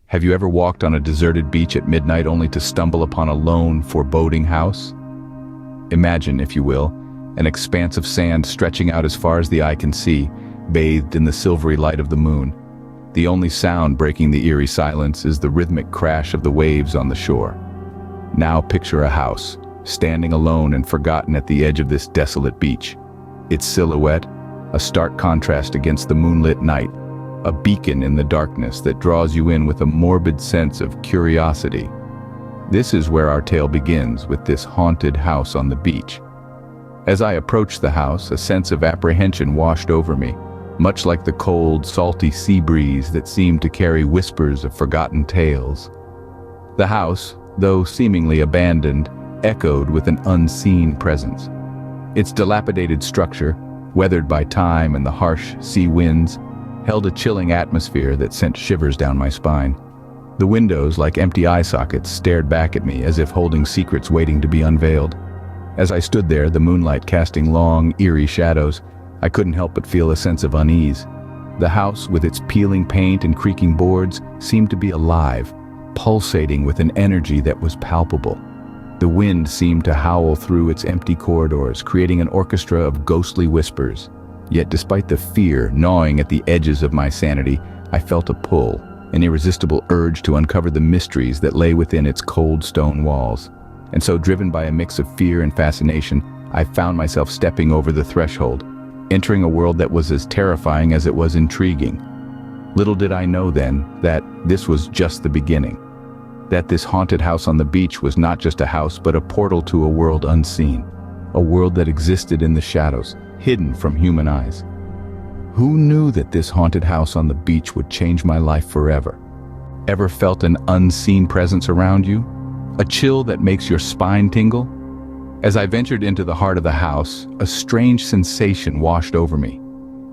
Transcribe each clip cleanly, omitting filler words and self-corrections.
Have you ever walked on a deserted beach at midnight only to stumble upon a lone, foreboding house? Imagine, if you will, an expanse of sand stretching out as far as the eye can see, bathed in the silvery light of the moon. The only sound breaking the eerie silence is the rhythmic crash of the waves on the shore. Now picture a house, standing alone and forgotten at the edge of this desolate beach. Its silhouette, a stark contrast against the moonlit night, a beacon in the darkness that draws you in with a morbid sense of curiosity. This is where our tale begins, with this haunted house on the beach. As I approached the house, a sense of apprehension washed over me, much like the cold, salty sea breeze that seemed to carry whispers of forgotten tales. The house, though seemingly abandoned, echoed with an unseen presence. Its dilapidated structure, weathered by time and the harsh sea winds, held a chilling atmosphere that sent shivers down my spine. The windows, like empty eye sockets, stared back at me as if holding secrets waiting to be unveiled. As I stood there, the moonlight casting long, eerie shadows, I couldn't help but feel a sense of unease. The house, with its peeling paint and creaking boards, seemed to be alive, pulsating with an energy that was palpable. The wind seemed to howl through its empty corridors, creating an orchestra of ghostly whispers. Yet despite the fear gnawing at the edges of my sanity, I felt a pull, an irresistible urge to uncover the mysteries that lay within its cold stone walls. And so, driven by a mix of fear and fascination, I found myself stepping over the threshold, entering a world that was as terrifying as it was intriguing. Little did I know then that this was just the beginning. That this haunted house on the beach was not just a house, but a portal to a world unseen. A world that existed in the shadows, hidden from human eyes. Who knew that this haunted house on the beach would change my life forever? Ever felt an unseen presence around you? A chill that makes your spine tingle? As I ventured into the heart of the house, a strange sensation washed over me.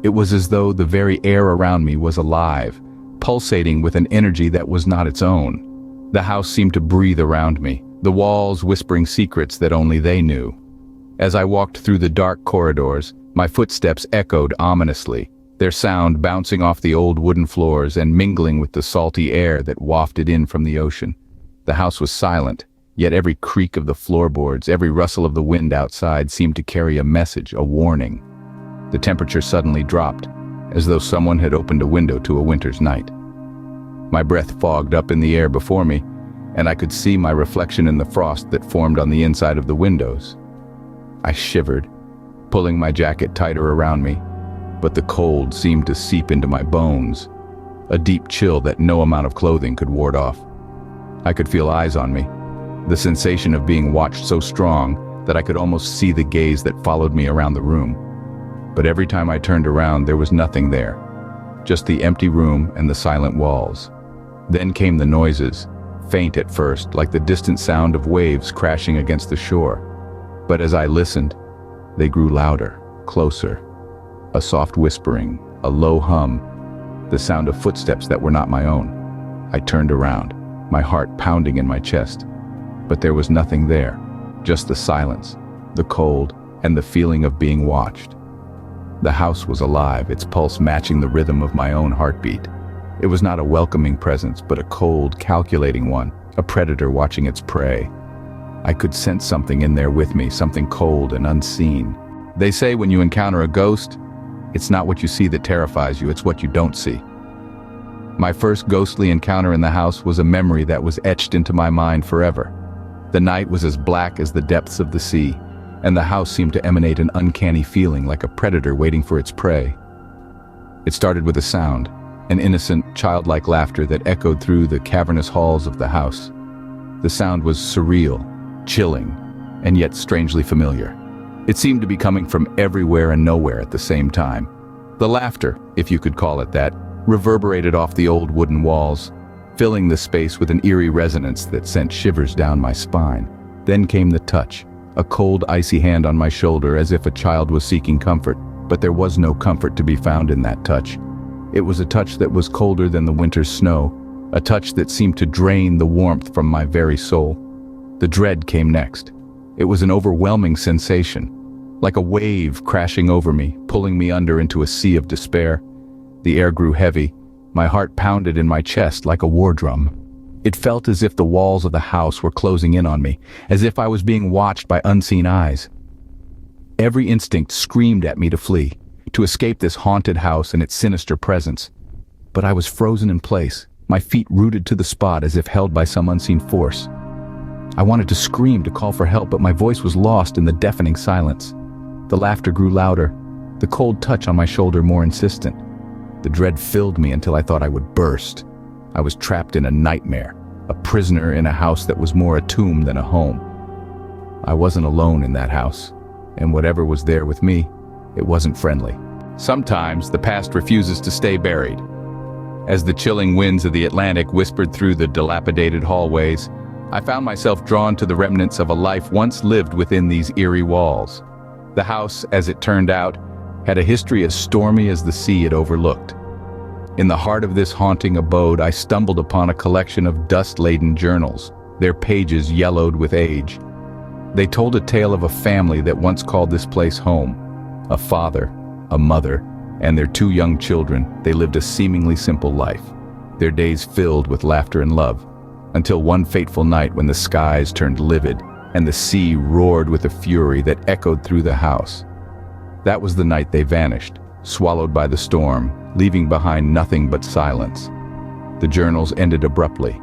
It was as though the very air around me was alive, pulsating with an energy that was not its own. The house seemed to breathe around me, the walls whispering secrets that only they knew. As I walked through the dark corridors, my footsteps echoed ominously, their sound bouncing off the old wooden floors and mingling with the salty air that wafted in from the ocean. The house was silent, yet every creak of the floorboards, every rustle of the wind outside seemed to carry a message, a warning. The temperature suddenly dropped, as though someone had opened a window to a winter's night. My breath fogged up in the air before me, and I could see my reflection in the frost that formed on the inside of the windows. I shivered, pulling my jacket tighter around me, but the cold seemed to seep into my bones, a deep chill that no amount of clothing could ward off. I could feel eyes on me, the sensation of being watched so strong that I could almost see the gaze that followed me around the room. But every time I turned around, there was nothing there, just the empty room and the silent walls. Then came the noises, faint at first, like the distant sound of waves crashing against the shore. But as I listened, they grew louder, closer. A soft whispering, a low hum, the sound of footsteps that were not my own. I turned around, my heart pounding in my chest. But there was nothing there, just the silence, the cold, and the feeling of being watched. The house was alive, its pulse matching the rhythm of my own heartbeat. It was not a welcoming presence, but a cold, calculating one, a predator watching its prey. I could sense something in there with me, something cold and unseen. They say when you encounter a ghost, it's not what you see that terrifies you, it's what you don't see. My first ghostly encounter in the house was a memory that was etched into my mind forever. The night was as black as the depths of the sea, and the house seemed to emanate an uncanny feeling like a predator waiting for its prey. It started with a sound, an innocent, childlike laughter that echoed through the cavernous halls of the house. The sound was surreal, chilling, and yet strangely familiar. It seemed to be coming from everywhere and nowhere at the same time. The laughter, if you could call it that, reverberated off the old wooden walls, filling the space with an eerie resonance that sent shivers down my spine. Then came the touch, a cold, icy hand on my shoulder as if a child was seeking comfort, but there was no comfort to be found in that touch. It was a touch that was colder than the winter's snow, a touch that seemed to drain the warmth from my very soul. The dread came next. It was an overwhelming sensation, like a wave crashing over me, pulling me under into a sea of despair. The air grew heavy, My heart pounded in my chest like a war drum. It felt as if the walls of the house were closing in on me, as if I was being watched by unseen eyes. Every instinct screamed at me to flee, to escape this haunted house and its sinister presence. But I was frozen in place, my feet rooted to the spot as if held by some unseen force. I wanted to scream, to call for help, but my voice was lost in the deafening silence. The laughter grew louder, the cold touch on my shoulder more insistent. The dread filled me until I thought I would burst. I was trapped in a nightmare, a prisoner in a house that was more a tomb than a home. I wasn't alone in that house, and whatever was there with me, it wasn't friendly. Sometimes the past refuses to stay buried. As the chilling winds of the Atlantic whispered through the dilapidated hallways, I found myself drawn to the remnants of a life once lived within these eerie walls. The house, as it turned out, had a history as stormy as the sea it overlooked. In the heart of this haunting abode, I stumbled upon a collection of dust-laden journals, their pages yellowed with age. They told a tale of a family that once called this place home. A father, a mother, and their 2 young children. They lived a seemingly simple life, their days filled with laughter and love, until one fateful night when the skies turned livid and the sea roared with a fury that echoed through the house. That was the night they vanished, swallowed by the storm, leaving behind nothing but silence. The journals ended abruptly,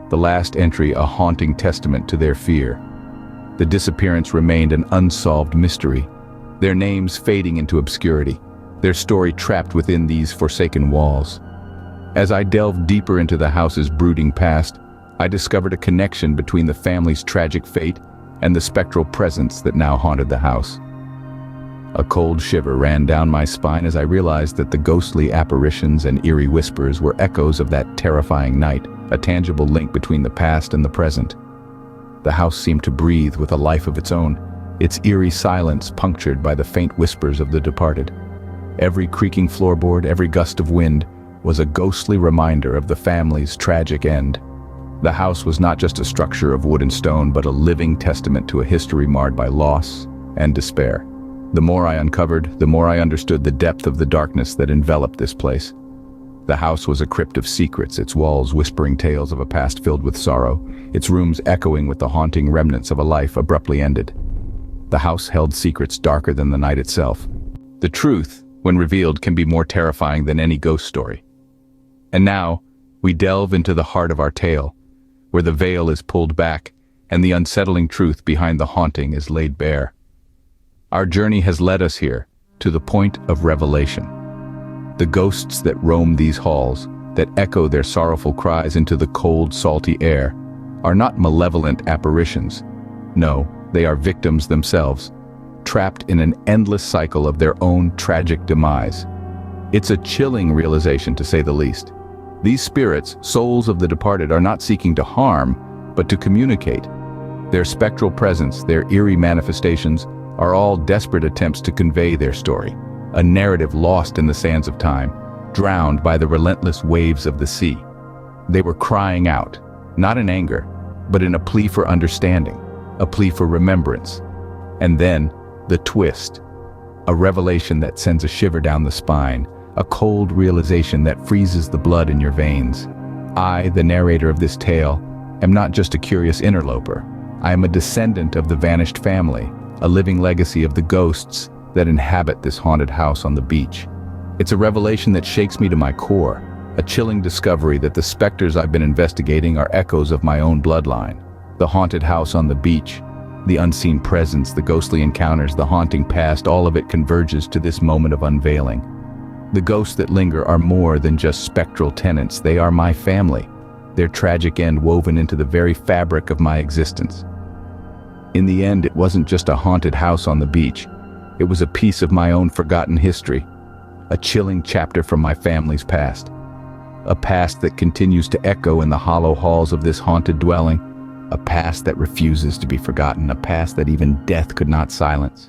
the last entry a haunting testament to their fear. The disappearance remained an unsolved mystery, their names fading into obscurity, their story trapped within these forsaken walls. As I delved deeper into the house's brooding past, I discovered a connection between the family's tragic fate and the spectral presence that now haunted the house. A cold shiver ran down my spine as I realized that the ghostly apparitions and eerie whispers were echoes of that terrifying night, a tangible link between the past and the present. The house seemed to breathe with a life of its own, its eerie silence punctured by the faint whispers of the departed. Every creaking floorboard, every gust of wind, was a ghostly reminder of the family's tragic end. The house was not just a structure of wood and stone, but a living testament to a history marred by loss and despair. The more I uncovered, the more I understood the depth of the darkness that enveloped this place. The house was a crypt of secrets, its walls whispering tales of a past filled with sorrow, its rooms echoing with the haunting remnants of a life abruptly ended. The house held secrets darker than the night itself. The truth, when revealed, can be more terrifying than any ghost story. And now, we delve into the heart of our tale, where the veil is pulled back and the unsettling truth behind the haunting is laid bare. Our journey has led us here, to the point of revelation. The ghosts that roam these halls, that echo their sorrowful cries into the cold, salty air, are not malevolent apparitions. No, they are victims themselves, trapped in an endless cycle of their own tragic demise. It's a chilling realization, to say the least. These spirits, souls of the departed, are not seeking to harm, but to communicate. Their spectral presence, their eerie manifestations, are all desperate attempts to convey their story, a narrative lost in the sands of time, drowned by the relentless waves of the sea. They were crying out, not in anger, but in a plea for understanding, a plea for remembrance. And then, the twist, a revelation that sends a shiver down the spine, a cold realization that freezes the blood in your veins. I, the narrator of this tale, am not just a curious interloper. I am a descendant of the vanished family, a living legacy of the ghosts that inhabit this haunted house on the beach. It's a revelation that shakes me to my core, a chilling discovery that the specters I've been investigating are echoes of my own bloodline. The haunted house on the beach, the unseen presence, the ghostly encounters, the haunting past, all of it converges to this moment of unveiling. The ghosts that linger are more than just spectral tenants. They are my family, their tragic end woven into the very fabric of my existence. In the end, it wasn't just a haunted house on the beach. It was a piece of my own forgotten history, a chilling chapter from my family's past. A past that continues to echo in the hollow halls of this haunted dwelling, a past that refuses to be forgotten, a past that even death could not silence.